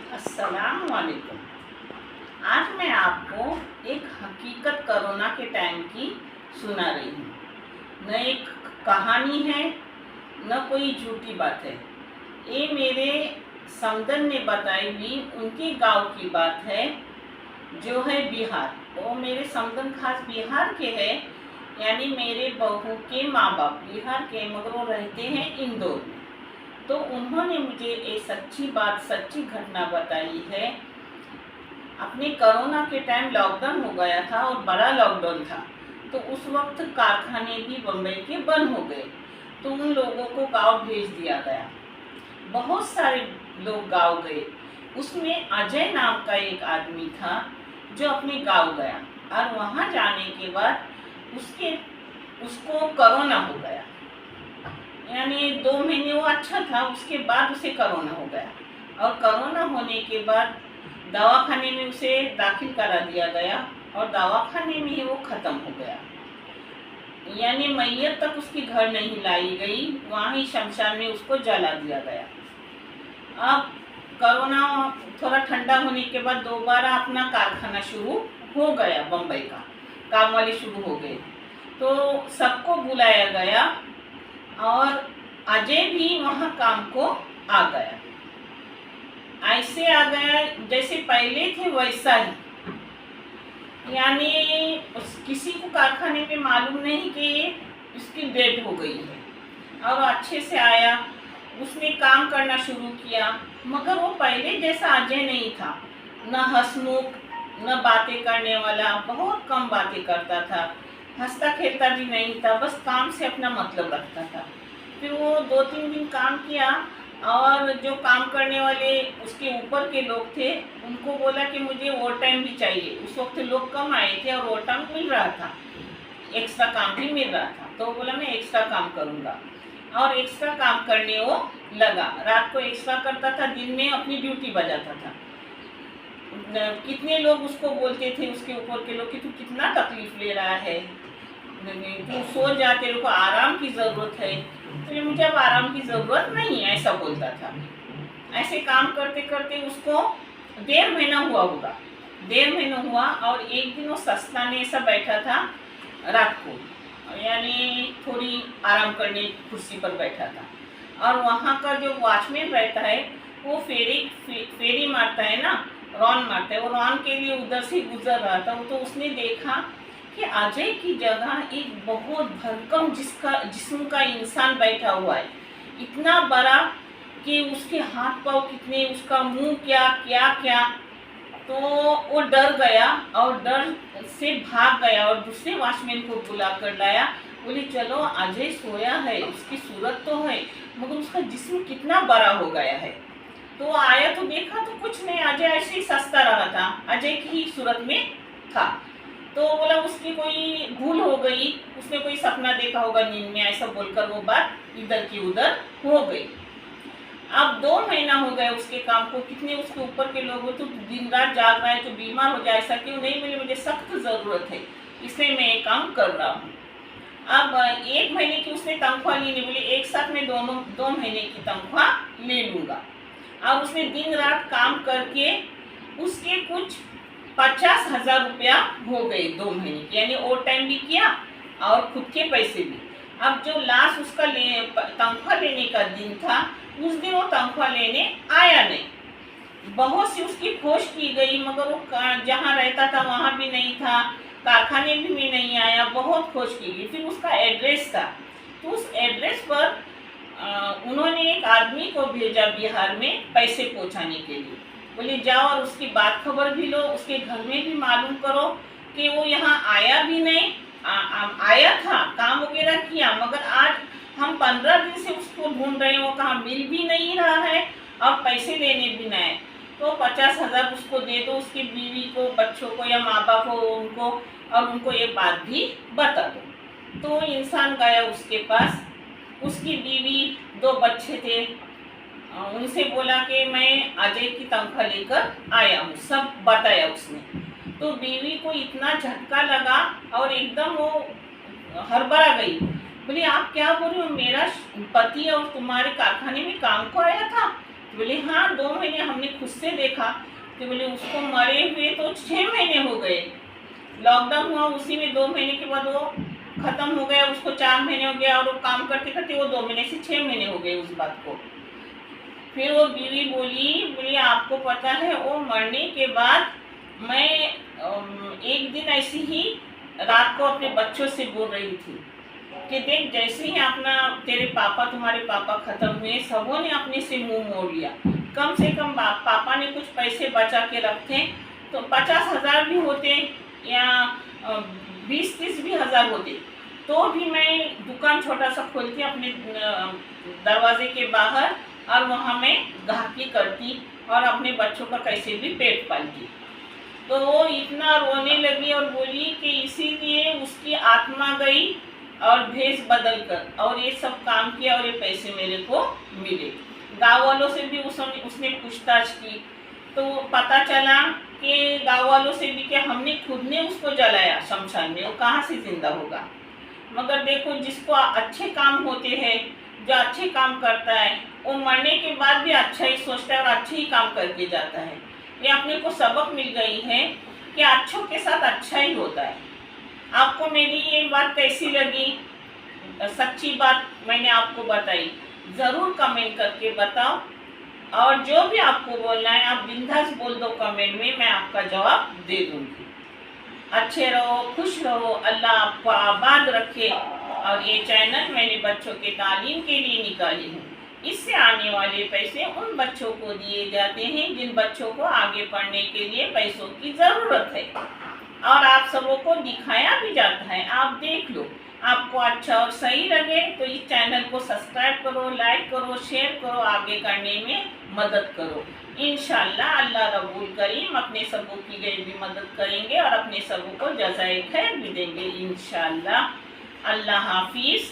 अस्सलाम वालेकुम। आज मैं आपको एक हकीकत कोरोना के टाइम की सुना रही हूँ। न एक कहानी है न कोई झूठी बात है। ये मेरे समदन ने बताई हुई उनके गांव की बात है जो है बिहार। वो मेरे समदन खास बिहार के हैं, यानी मेरे बहू के माँ बाप बिहार के, मगर वो रहते हैं इंदौर में। तो उन्होंने मुझे एक सच्ची बात, सच्ची घटना बताई है। अपने कोरोना के टाइम लॉकडाउन हो गया था और बड़ा लॉकडाउन था, तो उस वक्त कारखाने भी बम्बई के बंद हो गए, तो उन लोगों को गांव भेज दिया गया। बहुत सारे लोग गांव गए। उसमें अजय नाम का एक आदमी था जो अपने गांव गया, और वहां जाने के बाद उसको कोरोना हो गया। यानी 2 महीने वो अच्छा था, उसके बाद उसे कोरोना हो गया, और कोरोना होने के बाद दवाखाने में उसे दाखिल करा दिया गया और दवाखाने में ही वो ख़त्म हो गया। यानी मैयत तक उसकी घर नहीं लाई गई, वहाँ ही शमशान में उसको जला दिया गया। अब कोरोना थोड़ा ठंडा होने के बाद दोबारा अपना कारखाना शुरू हो गया, बम्बई का काम वाले शुरू हो गए, तो सबको बुलाया गया और अजय भी वहाँ काम को आ गया। ऐसे आ गया जैसे पहले थे वैसा ही। यानी किसी को कारखाने पे मालूम नहीं कि इसकी डेथ हो गई है, और अच्छे से आया, उसने काम करना शुरू किया। मगर वो पहले जैसा अजय नहीं था, न हंसमुख न बातें करने वाला, बहुत कम बातें करता था, हंसता खेलता भी नहीं था, बस काम से अपना मतलब रखता था। फिर वो 2-3 दिन काम किया, और जो काम करने वाले उसके ऊपर के लोग थे उनको बोला कि मुझे ओवर टाइम भी चाहिए। उस वक्त लोग कम आए थे और ओवर टाइम मिल रहा था, एक्स्ट्रा काम भी मिल रहा था, तो बोला मैं एक्स्ट्रा काम करूँगा, और एक्स्ट्रा काम करने वो लगा। रात को एक्स्ट्रा करता था, दिन में अपनी ड्यूटी बजाता था। कितने लोग उसको बोलते थे, उसके ऊपर के लोग, कि तू कितना तकलीफ ले रहा है, तू सो जा, तेरे को आराम की ज़रूरत है। तो मुझे अब आराम की ज़रूरत नहीं है, ऐसा बोलता था। ऐसे काम करते करते उसको 1.5 महीना हुआ होगा, 1.5 महीना हुआ। और एक दिन वो सस्ता ने ऐसा बैठा था रात को, यानी थोड़ी आराम करने कुर्सी पर बैठा था, और वहाँ का जो वॉचमैन रहता है वो फेरी मारता है ना, रॉन मारता है, वो रॉन के लिए उधर से गुजर रहा था। तो उसने देखा कि अजय की जगह एक बहुत भरकम जिस्म का इंसान बैठा हुआ है, इतना बड़ा कि उसके हाथ पाँव कितने, उसका मुंह क्या क्या क्या। तो वो डर गया और डर से भाग गया, और दूसरे वॉचमैन को बुला कर लाया। बोले चलो, अजय सोया है, उसकी सूरत तो है, मगर उसका जिस्म कितना बड़ा हो गया है। तो आया तो देखा तो कुछ नहीं, अजय ऐसे ही सस्ता रहा था, अजय की ही सूरत में था। तो बोला उसकी कोई भूल हो गई, उसने कोई सपना देखा होगा नींद में, ऐसा बोलकर वो बात इधर की उधर हो गई। अब 2 महीना हो गया उसके काम को, कितने उसके ऊपर के लोग हो तो दिन रात जाग रहा है, तो बीमार हो जाए, ऐसा क्यों नहीं, बोले मुझे सख्त ज़रूरत है, इसलिए मैं ये काम कर रहा हूँ। अब 1 महीने की उसने तनख्वाह ली नहीं, बोले एक साथ में 2 महीने की तनख्वाह ले लूँगा। और उसने दिन रात काम करके उसके कुछ 50,000 रुपया हो गए 2 महीने की, यानी ओवर टाइम भी किया और खुद के पैसे भी। अब जो लास्ट उसका तनख्वाह लेने का दिन था, उस दिन वो तनख्वाह लेने आया नहीं। बहुत सी उसकी खोज की गई, मगर वो जहाँ रहता था वहाँ भी नहीं था, कारखाने में नहीं आया, बहुत खोज की गई। फिर उसका एड्रेस था, तो उस एड्रेस पर उन्होंने एक आदमी को भेजा बिहार में पैसे पहुँचाने के लिए। बोले जाओ और उसकी बात खबर भी लो, उसके घर में भी मालूम करो कि वो यहाँ आया भी नहीं, आया था, काम वगैरह किया, मगर आज हम 15 दिन से उसको ढूंढ रहे हैं, वो कहाँ मिल भी नहीं रहा है और पैसे लेने भी नहीं। तो 50,000 उसको दे दो, उसकी बीवी को, बच्चों को या माँ बाप को उनको, और उनको ये बात भी बता दो। तो इंसान गया उसके पास, उसकी बीवी, 2 बच्चे थे, उनसे बोला कि मैं अजय की तनख्वाह लेकर आया हूँ, सब बताया उसने। तो बीवी को इतना झटका लगा और एकदम वो हड़बड़ा गई। बोली आप क्या बोल रहे हो, मेरा पति और तुम्हारे कारखाने में काम को आया था, बोले हाँ 2 महीने हमने खुद से देखा। तो बोले उसको मरे हुए तो 6 महीने हो गए, लॉकडाउन हुआ उसी में 2 महीने के बाद वो खत्म हो गया, उसको 4 महीने हो गया, और वो काम करते करते वो 2 महीने से 6 महीने हो गए उस बात को। फिर वो बीवी बोली आपको पता है वो मरने के बाद मैं एक दिन ऐसी ही रात को अपने बच्चों से बोल रही थी कि देख जैसे ही अपना तुम्हारे पापा खत्म हुए, सबों ने अपने से मुंह मोड़ लिया। कम से कम पापा ने कुछ पैसे बचा के रखे तो 50,000 भी होते या 20-30 भी हजार होते, तो भी मैं दुकान छोटा सा खोल के अपने दरवाजे के बाहर और वहाँ मैं गाहकी करती और अपने बच्चों का कैसे भी पेट पालती। तो वो इतना रोने लगी और बोली कि इसीलिए उसकी आत्मा गई और भेष बदल कर और ये सब काम किया और ये पैसे मेरे को मिले। गाँव वालों से भी उसने पूछताछ की तो पता चला कि गाँव वालों से भी कि हमने खुद ने उसको जलाया शमशान में, वो कहाँ से जिंदा होगा। मगर देखो जिसको अच्छे काम होते हैं, जो अच्छे काम करता है वो मरने के बाद भी अच्छा ही सोचता है और अच्छे ही काम करके जाता है। ये अपने को सबक मिल गई है कि अच्छों के साथ अच्छा ही होता है। आपको मेरी ये बात कैसी लगी, सच्ची बात मैंने आपको बताई, ज़रूर कमेंट करके बताओ। और जो भी आपको बोलना है आप बिंदास बोल दो कमेंट में, मैं आपका जवाब दे दूँगी। अच्छे रहो, खुश रहो, अल्लाह आपको आबाद रखे। और ये चैनल मैंने बच्चों के तालीम के लिए निकाली हूँ, इससे आने वाले पैसे उन बच्चों को दिए जाते हैं जिन बच्चों को आगे पढ़ने के लिए पैसों की ज़रूरत है, और आप सबों को दिखाया भी जाता है। आप देख लो, आपको अच्छा और सही लगे तो इस चैनल को सब्सक्राइब करो, लाइक करो, शेयर करो, आगे करने में मदद करो। इंशाल्लाह अल्लाह रब्बुल करीम अपने सबों की गई भी मदद करेंगे और अपने सबों को जज़ाए खैर भी देंगे इंशाल्लाह। अल्लाह हाफिज़।